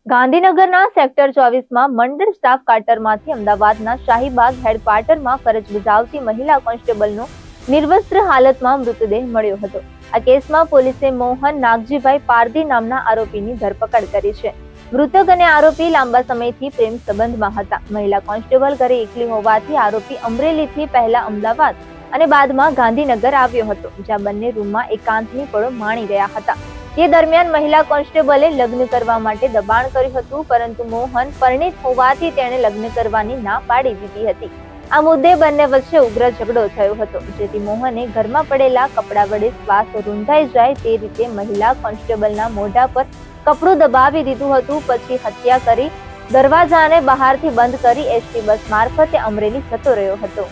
ગાંધીનગરના સેક્ટર 24માં મંડળ સ્ટાફ ક્વાર્ટરમાંથી અમદાવાદના શાહીબાગ હેડક્વાર્ટરમાં ફરજ બજાવતી મહિલા કોન્સ્ટેબલનો નિર્વસ્ત્ર હાલતમાં મૃતદેહ મળ્યો હતો. આ કેસમાં પોલીસે મોહન નાગજીભાઈ પારધી નામના આરોપીની ધરપકડ કરી છે. મૃતક અને આરોપી લાંબા સમયથી પ્રેમ સંબંધમાં હતા. મહિલા કોન્સ્ટેબલ ઘરે એકલી હોવાથી આરોપી અમરેલીથી પહેલા અમદાવાદ અને બાદમાં ગાંધીનગર આવ્યો હતો, જ્યાં બંને રૂમમાં એકાંતની પળો માણી રહ્યા હતા. તે દરમિયાન મહિલા કોન્સ્ટેબલે લગ્ન કરવા માટે દબાણ કર્યું હતું, પરંતુ મોહન પરિણીત હોવાથી તેણે લગ્ન કરવાની ના પાડી દીધી હતી. આ મુદ્દે બંને વચ્ચે ઉગ્ર ઝઘડો થયો હતો, જેથી મોહને ઘરમાં પડેલા કપડા વડે શ્વાસ રૂંધાઈ જાય તે રીતે મહિલા કોન્સ્ટેબલના મોઢા પર કપડું દબાવી દીધું હતું. પછી હત્યા કરી દરવાજાને બહારથી બંધ કરી એસટી બસ મારફતે અમરેલી જતો રહ્યો હતો.